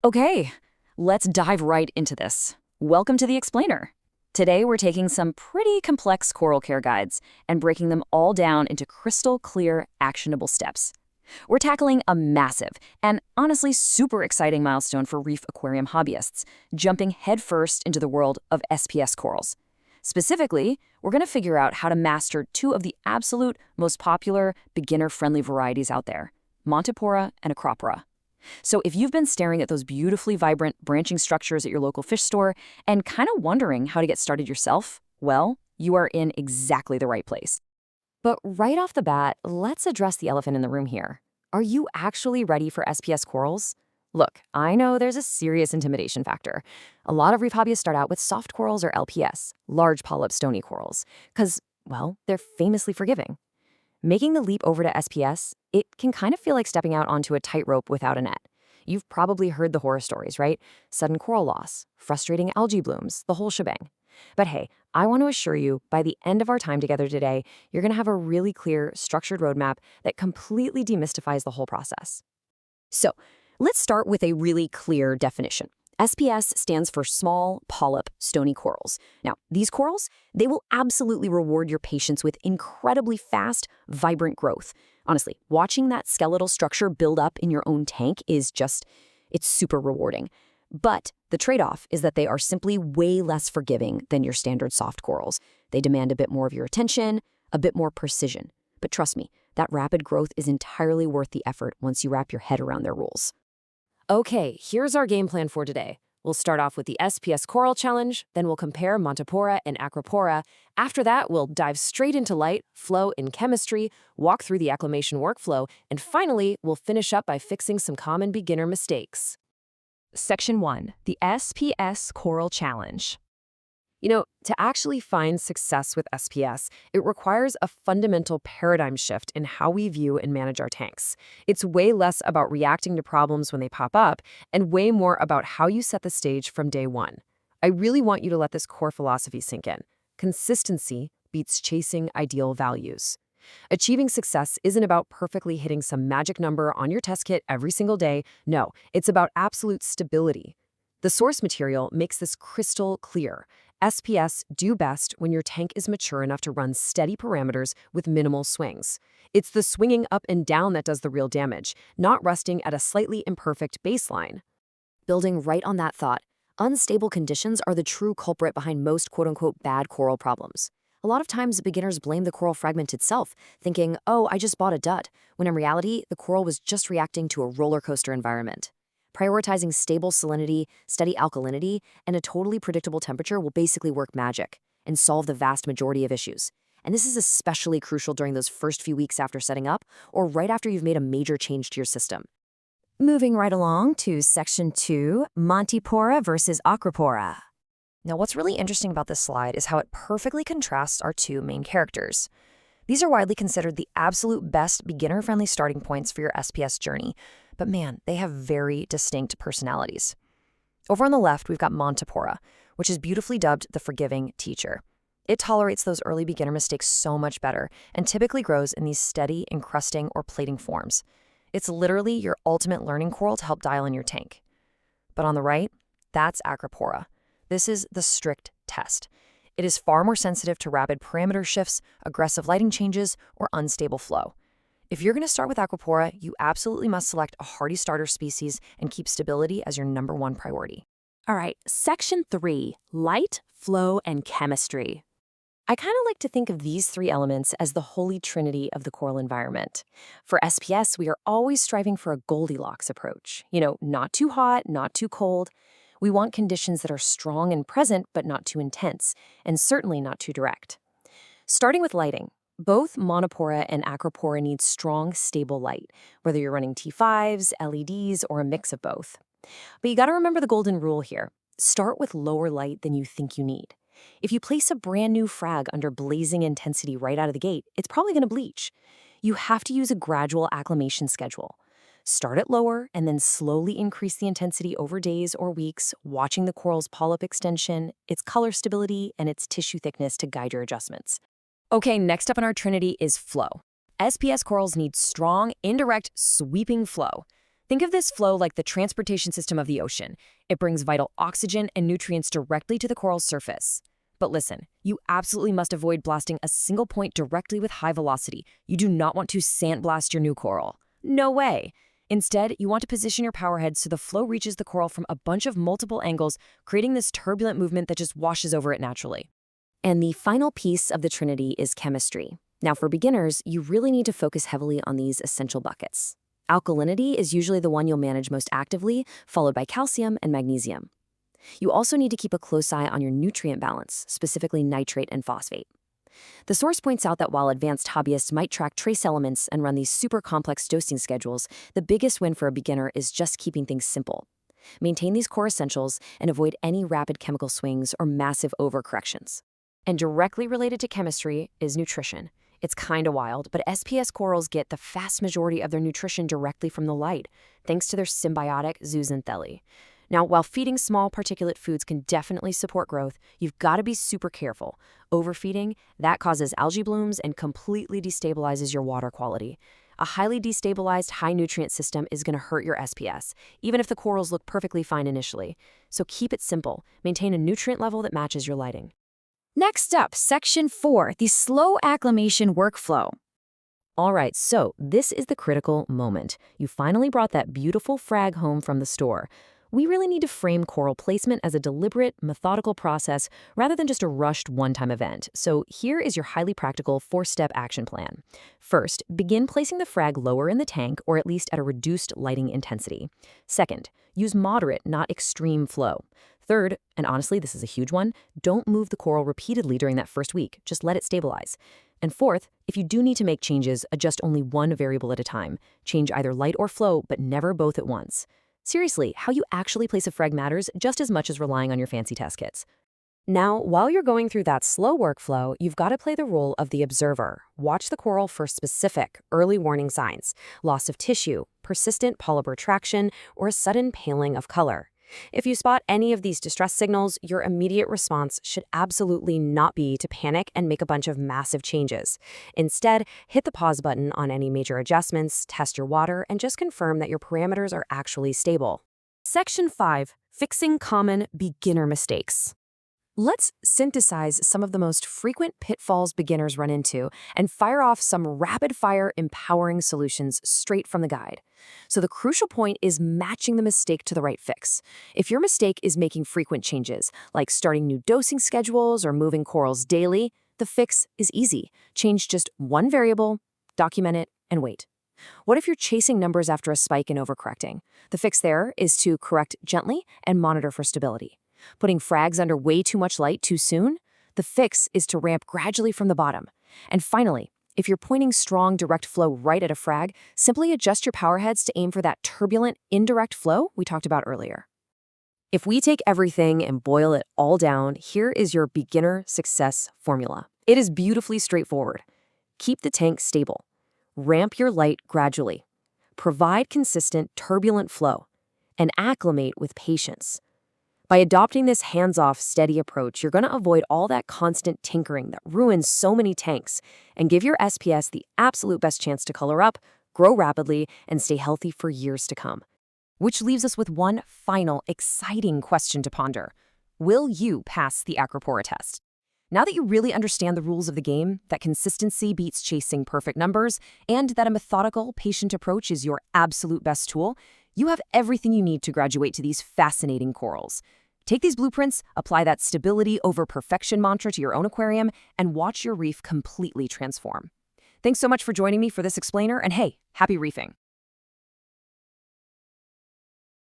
Okay, let's dive right into this. Welcome to the Explainer. Today we're taking some pretty complex coral care guides and breaking them all down into crystal clear, actionable steps. We're tackling a massive and honestly super exciting milestone for reef aquarium hobbyists, jumping headfirst into the world of SPS corals. Specifically, we're going to figure out how to master two of the absolute most popular beginner-friendly varieties out there, Montipora and Acropora. So if you've been staring at those beautifully vibrant branching structures at your local fish store and kind of wondering how to get started yourself, well, you are in exactly the right place. But right off the bat, let's address the elephant in the room here. Are you actually ready for SPS corals? Look, I know there's a serious intimidation factor. A lot of reef hobbyists start out with soft corals or LPS, large polyp stony corals, because, well, they're famously forgiving. Making the leap over to SPS, it can kind of feel like stepping out onto a tightrope without a net. You've probably heard the horror stories, right? Sudden coral loss, frustrating algae blooms, the whole shebang. But hey, I want to assure you, by the end of our time together today, you're going to have a really clear, structured roadmap that completely demystifies the whole process. So, let's start with a really clear definition. SPS stands for small polyp stony corals. Now, these corals, they will absolutely reward your patience with incredibly fast, vibrant growth. Honestly, watching that skeletal structure build up in your own tank is it's super rewarding. But the trade-off is that they are simply way less forgiving than your standard soft corals. They demand a bit more of your attention, a bit more precision. But trust me, that rapid growth is entirely worth the effort once you wrap your head around their rules. Okay, here's our game plan for today. We'll start off with the SPS Coral Challenge, then we'll compare Montipora and Acropora. After that, we'll dive straight into light, flow, and chemistry, walk through the acclimation workflow, and finally, we'll finish up by fixing some common beginner mistakes. Section 1, the SPS Coral Challenge. To actually find success with SPS, it requires a fundamental paradigm shift in how we view and manage our tanks. It's way less about reacting to problems when they pop up and way more about how you set the stage from day one. I really want you to let this core philosophy sink in. Consistency beats chasing ideal values. Achieving success isn't about perfectly hitting some magic number on your test kit every single day. No, it's about absolute stability. The source material makes this crystal clear. SPS do best when your tank is mature enough to run steady parameters with minimal swings. It's the swinging up and down that does the real damage, not resting at a slightly imperfect baseline. Building right on that thought, unstable conditions are the true culprit behind most quote-unquote bad coral problems. A lot of times, beginners blame the coral fragment itself, thinking, oh, I just bought a dud, when in reality, the coral was just reacting to a roller coaster environment. Prioritizing stable salinity, steady alkalinity, and a totally predictable temperature will basically work magic and solve the vast majority of issues. And this is especially crucial during those first few weeks after setting up or right after you've made a major change to your system. Moving right along to Section 2, Montipora versus Acropora. Now, what's really interesting about this slide is how it perfectly contrasts our two main characters. These are widely considered the absolute best beginner-friendly starting points for your SPS journey, but man, they have very distinct personalities. Over on the left, we've got Montipora, which is beautifully dubbed the forgiving teacher. It tolerates those early beginner mistakes so much better and typically grows in these steady, encrusting, or plating forms. It's literally your ultimate learning coral to help dial in your tank. But on the right, that's Acropora. This is the strict test. It is far more sensitive to rapid parameter shifts, aggressive lighting changes, or unstable flow. If you're going to start with Acropora, you absolutely must select a hardy starter species and keep stability as your #1 priority. All right, Section 3, light, flow, and chemistry. I kind of like to think of these three elements as the holy trinity of the coral environment. For SPS, we are always striving for a Goldilocks approach. Not too hot, not too cold. We want conditions that are strong and present, but not too intense, and certainly not too direct. Starting with lighting, both Montipora and Acropora need strong, stable light, whether you're running T5s, LEDs, or a mix of both. But you gotta remember the golden rule here. Start with lower light than you think you need. If you place a brand new frag under blazing intensity right out of the gate, it's probably gonna bleach. You have to use a gradual acclimation schedule. Start it lower and then slowly increase the intensity over days or weeks, watching the coral's polyp extension, its color stability, and its tissue thickness to guide your adjustments. Okay, next up in our trinity is flow. SPS corals need strong, indirect, sweeping flow. Think of this flow like the transportation system of the ocean. It brings vital oxygen and nutrients directly to the coral's surface. But listen, you absolutely must avoid blasting a single point directly with high velocity. You do not want to sandblast your new coral. No way! Instead, you want to position your powerhead so the flow reaches the coral from a bunch of multiple angles, creating this turbulent movement that just washes over it naturally. And the final piece of the trinity is chemistry. Now, for beginners, you really need to focus heavily on these essential buckets. Alkalinity is usually the one you'll manage most actively, followed by calcium and magnesium. You also need to keep a close eye on your nutrient balance, specifically nitrate and phosphate. The source points out that while advanced hobbyists might track trace elements and run these super complex dosing schedules, the biggest win for a beginner is just keeping things simple. Maintain these core essentials and avoid any rapid chemical swings or massive overcorrections. And directly related to chemistry is nutrition. It's kinda wild, but SPS corals get the vast majority of their nutrition directly from the light, thanks to their symbiotic zooxanthellae. Now, while feeding small particulate foods can definitely support growth, you've got to be super careful. Overfeeding, that causes algae blooms and completely destabilizes your water quality. A highly destabilized, high-nutrient system is going to hurt your SPS, even if the corals look perfectly fine initially. So keep it simple. Maintain a nutrient level that matches your lighting. Next up, Section 4, the slow acclimation workflow. All right, so this is the critical moment. You finally brought that beautiful frag home from the store. We really need to frame coral placement as a deliberate, methodical process rather than just a rushed one-time event. So here is your highly practical 4-step action plan. First, begin placing the frag lower in the tank or at least at a reduced lighting intensity. Second, use moderate, not extreme flow. Third, and honestly this is a huge one, don't move the coral repeatedly during that first week. Just let it stabilize. And fourth, if you do need to make changes, adjust only one variable at a time. Change either light or flow, but never both at once. Seriously, how you actually place a frag matters just as much as relying on your fancy test kits. Now, while you're going through that slow workflow, you've got to play the role of the observer. Watch the coral for specific, early warning signs: loss of tissue, persistent polyp retraction, or a sudden paling of color. If you spot any of these distress signals, your immediate response should absolutely not be to panic and make a bunch of massive changes. Instead, hit the pause button on any major adjustments, test your water, and just confirm that your parameters are actually stable. Section 5. Fixing common beginner mistakes. Let's synthesize some of the most frequent pitfalls beginners run into and fire off some rapid-fire, empowering solutions straight from the guide. So the crucial point is matching the mistake to the right fix. If your mistake is making frequent changes, like starting new dosing schedules or moving corals daily, the fix is easy. Change just one variable, document it, and wait. What if you're chasing numbers after a spike in overcorrecting? The fix there is to correct gently and monitor for stability. Putting frags under way too much light too soon? The fix is to ramp gradually from the bottom. And finally, if you're pointing strong direct flow right at a frag, simply adjust your power heads to aim for that turbulent indirect flow we talked about earlier. If we take everything and boil it all down, here is your beginner success formula. It is beautifully straightforward. Keep the tank stable. Ramp your light gradually. Provide consistent turbulent flow. And acclimate with patience. By adopting this hands-off, steady approach, you're going to avoid all that constant tinkering that ruins so many tanks and give your SPS the absolute best chance to color up, grow rapidly, and stay healthy for years to come. Which leaves us with one final, exciting question to ponder. Will you pass the Acropora test? Now that you really understand the rules of the game, that consistency beats chasing perfect numbers, and that a methodical, patient approach is your absolute best tool, you have everything you need to graduate to these fascinating corals. Take these blueprints, apply that stability over perfection mantra to your own aquarium, and watch your reef completely transform. Thanks so much for joining me for this explainer, and hey, happy reefing!